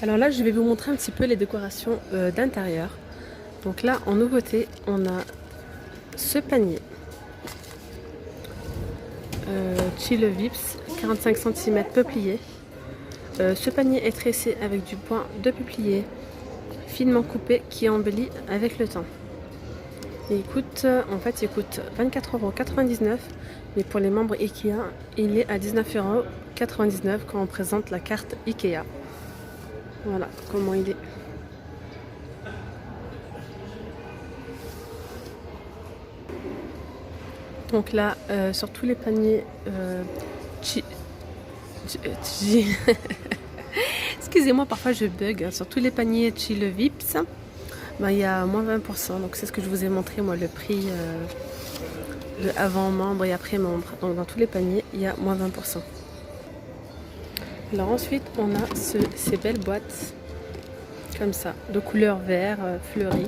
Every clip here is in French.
Alors là, je vais vous montrer un petit peu les décorations d'intérieur. Donc là, en nouveauté, on a ce panier. Chill Vips, 45 cm peuplier. Ce panier est tressé avec du bois de peuplier finement coupé qui embellit avec le temps. Et il coûte 24,99 €, mais pour les membres Ikea, il est à 19,99 € quand on présente la carte Ikea. Voilà comment il est. Donc là, sur tous les paniers, excusez-moi, parfois je bug, hein. Sur tous les paniers Chill Vips, ben, il y a moins 20%. Donc c'est ce que je vous ai montré, moi, le prix de avant membre et après membre. Donc dans tous les paniers, il y a moins 20%. Alors ensuite, on a ces belles boîtes, comme ça, de couleur vert fleuri,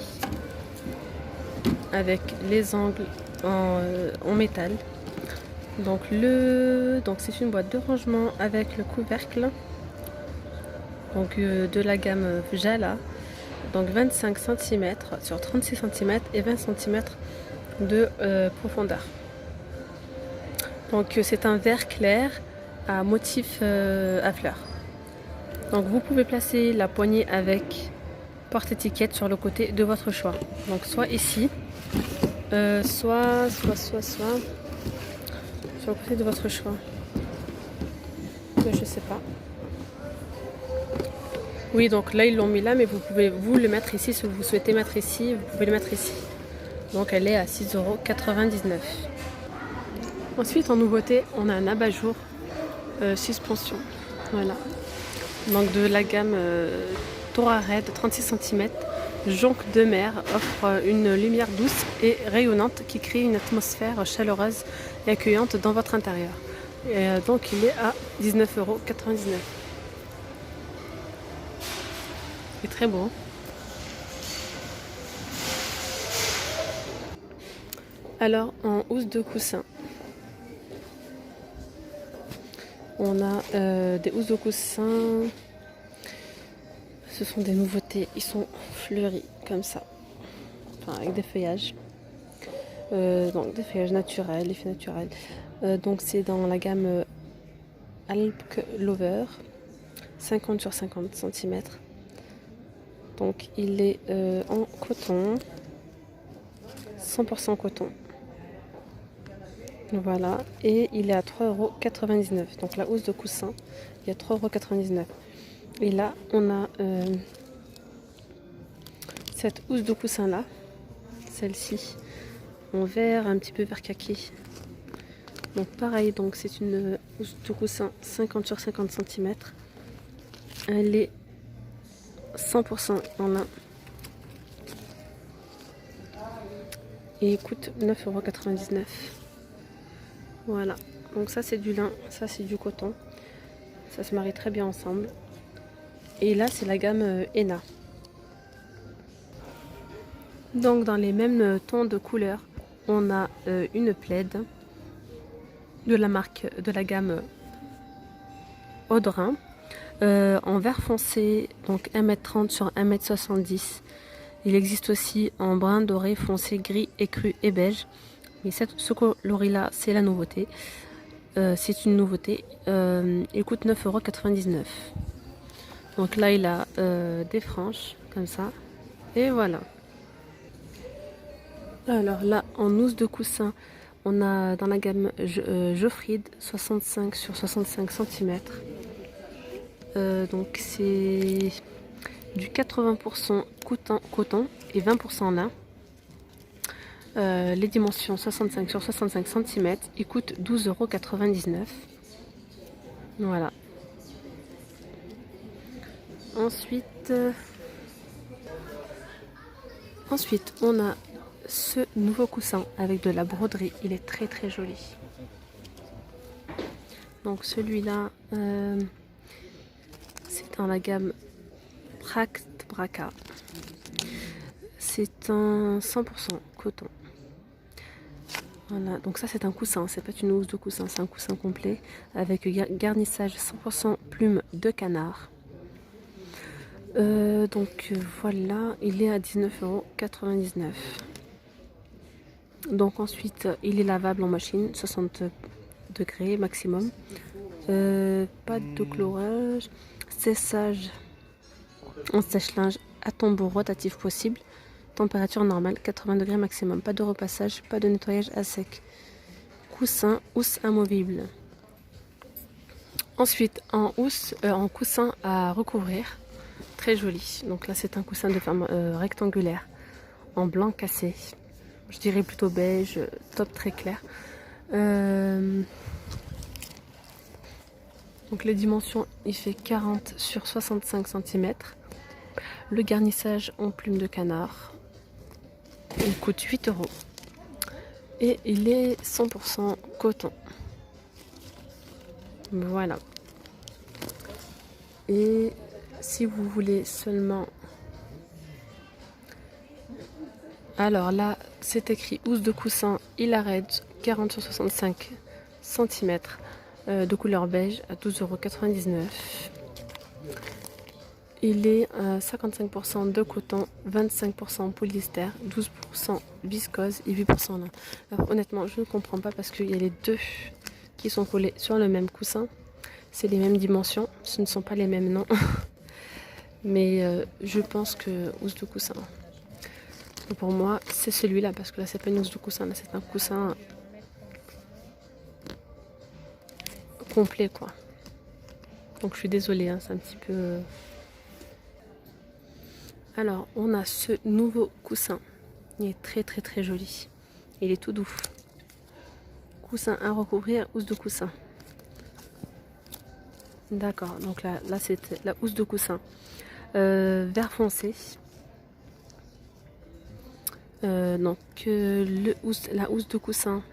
avec les angles en métal. Donc c'est une boîte de rangement avec le couvercle, donc de la gamme Jala, donc 25 cm sur 36 cm et 20 cm de profondeur. Donc c'est un vert clair à motif à fleurs. Donc vous pouvez placer la poignée avec porte-étiquette sur le côté de votre choix. Donc soit ici, soit sur le côté de votre choix. Je sais pas. Oui, donc là ils l'ont mis là, mais vous pouvez le mettre ici si vous souhaitez mettre ici, vous pouvez le mettre ici. Donc elle est à 6,99 €. Ensuite, en nouveauté, on a un abat-jour suspension. Voilà. Donc de la gamme Tora Red 36 cm, jonque de mer, offre une lumière douce et rayonnante qui crée une atmosphère chaleureuse et accueillante dans votre intérieur. Et donc il est à 19,99 €. Il est très beau. Alors en housse de coussin, on a des housses de coussin. Ce sont des nouveautés, ils sont fleuris comme ça, enfin, avec des feuillages. Donc des feuillages naturels, effets naturels. Donc c'est dans la gamme Alp Lover, 50 sur 50 cm. Donc il est en coton, 100% coton. Voilà, et il est à 3,99 €. Donc la housse de coussin, il y a 3,99 €. Et là, on a cette housse de coussin là, celle-ci, en vert, un petit peu vert kaki. Donc pareil, donc c'est une housse de coussin 50 sur 50 cm. Elle est 100% en lin. Et il coûte 9,99 €. Voilà, donc ça c'est du lin, ça c'est du coton. Ça se marie très bien ensemble. Et là c'est la gamme Ena. Donc dans les mêmes tons de couleurs, on a une plaid de la marque, de la gamme Audrin, en vert foncé, donc 1,30 m sur 1,70 m. Il existe aussi en brun doré foncé, gris, écru et beige. Mais ce coloris là, c'est la nouveauté. C'est une nouveauté. Il coûte 9,99 €. Donc là, il a des franges comme ça. Et voilà. Alors là, en housse de coussin, on a dans la gamme Geoffried 65 sur 65 cm. Donc c'est du 80% coton et 20% lin. Les dimensions 65 sur 65 cm. Il coûte 12,99 €. Voilà. Ensuite, on a ce nouveau coussin avec de la broderie. Il est très très joli. Donc celui-là, c'est dans la gamme Pract Braca. C'est un 100% coton. Voilà, donc ça c'est un coussin, c'est pas une housse de coussin, c'est un coussin complet avec garnissage 100% plume de canard. Voilà, il est à 19,99 €. Donc ensuite, il est lavable en machine, 60 degrés maximum. Pas de chlorage, séchage en sèche-linge à tambour rotatif possible. Température normale, 80 degrés maximum. Pas de repassage, pas de nettoyage à sec. Coussin, housse amovible. Ensuite, en coussin à recouvrir. Très joli. Donc là, c'est un coussin de forme rectangulaire en blanc cassé. Je dirais plutôt beige, top très clair. Donc les dimensions, il fait 40 sur 65 cm. Le garnissage en plume de canard. Il coûte 8 €. Et il est 100% coton. Voilà. Et si vous voulez seulement... Alors là, c'est écrit housse de coussin Hilared 40 sur 65 cm de couleur beige à 12,99 €. Il est à 55% de coton, 25% polyester, 12% viscose et 8% lin. Alors honnêtement, je ne comprends pas parce qu'il y a les deux qui sont collés sur le même coussin. C'est les mêmes dimensions, ce ne sont pas les mêmes noms. Mais je pense que housse de coussin. Pour moi, c'est celui-là parce que là, c'est pas une housse de coussin, là, c'est un coussin complet, quoi. Donc, je suis désolée, hein, c'est un petit peu. Alors, on a ce nouveau coussin. Il est très, très, très joli. Il est tout doux. Coussin à recouvrir, housse de coussin. D'accord. Donc là, c'est la housse de coussin vert foncé. La housse de coussin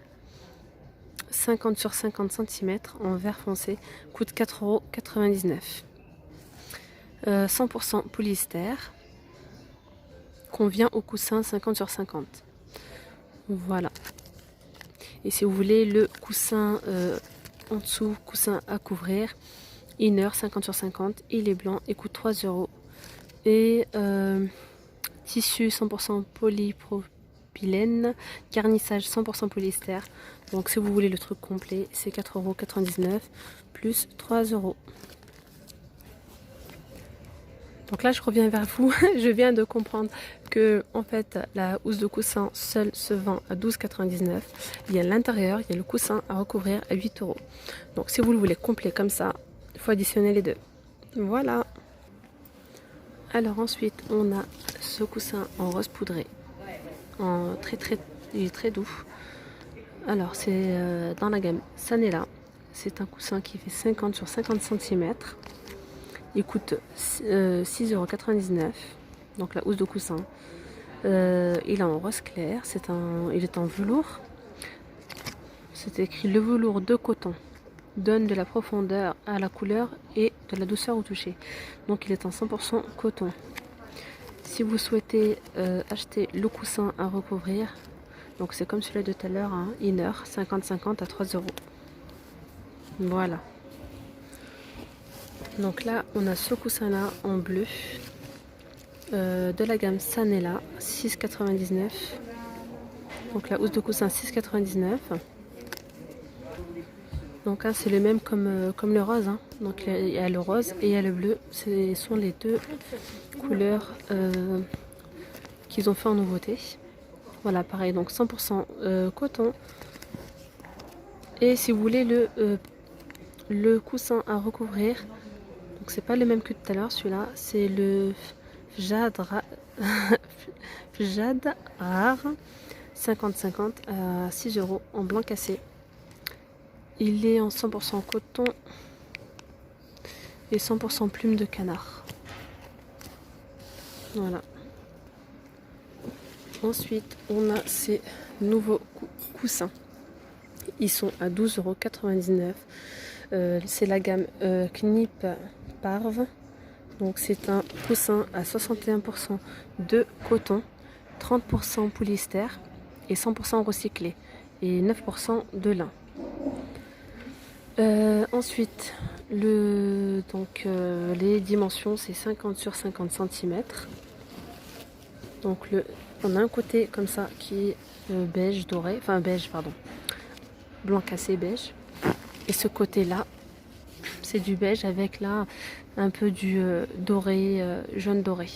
50 sur 50 cm en vert foncé coûte 4,99 €. 100% polyester. Convient au coussin 50 sur 50. Voilà. Et si vous voulez le coussin en dessous, coussin à couvrir, inner 50 sur 50, il est blanc et coûte 3 €. Et tissu 100% polypropylène, garnissage 100% polyester. Donc si vous voulez le truc complet, c'est 4,99 € plus 3 €. Donc là, je reviens vers vous. Je viens de comprendre que en fait, la housse de coussin seule se vend à 12,99 €. Il y a l'intérieur, il y a le coussin à recouvrir à 8 €. Donc si vous le voulez complet comme ça, il faut additionner les deux. Voilà. Alors ensuite, on a ce coussin en rose poudré. Il est très doux. Alors c'est dans la gamme Sanela. C'est un coussin qui fait 50 sur 50 cm. Il coûte 6,99 €. Donc la housse de coussin. Il est en rose clair. Il est en velours. C'est écrit le velours de coton donne de la profondeur à la couleur et de la douceur au toucher. Donc il est en 100% coton. Si vous souhaitez acheter le coussin à recouvrir, donc c'est comme celui de tout à l'heure, hein, inner 50-50 à 3 €. Voilà. Donc là, on a ce coussin-là en bleu de la gamme Sanela, 6,99 €. Donc la housse de coussin 6,99 €. Donc hein, c'est le même comme le rose. Hein. Donc il y a le rose et il y a le bleu. Ce sont les deux couleurs qu'ils ont fait en nouveauté. Voilà, pareil, donc 100% coton. Et si vous voulez le coussin à recouvrir, donc c'est pas le même que tout à l'heure, celui-là, c'est le Jade Rare 50-50 à 6 € en blanc cassé. Il est en 100% coton et 100% plume de canard. Voilà. Ensuite, on a ces nouveaux coussins. Ils sont à 12,99 €. C'est la gamme Knip Parve. Donc c'est un coussin à 61% de coton, 30% polyester et 100% recyclé et 9% de lin. Ensuite, Les dimensions, c'est 50 sur 50 cm. Donc on a un côté comme ça qui est beige doré, enfin beige pardon, blanc cassé beige. Et ce côté-là, c'est du beige avec là un peu du doré, jaune doré.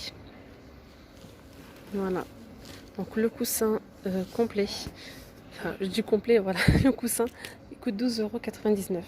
Voilà. Donc le coussin complet, enfin je dis complet, voilà, le coussin il coûte 12,99 €.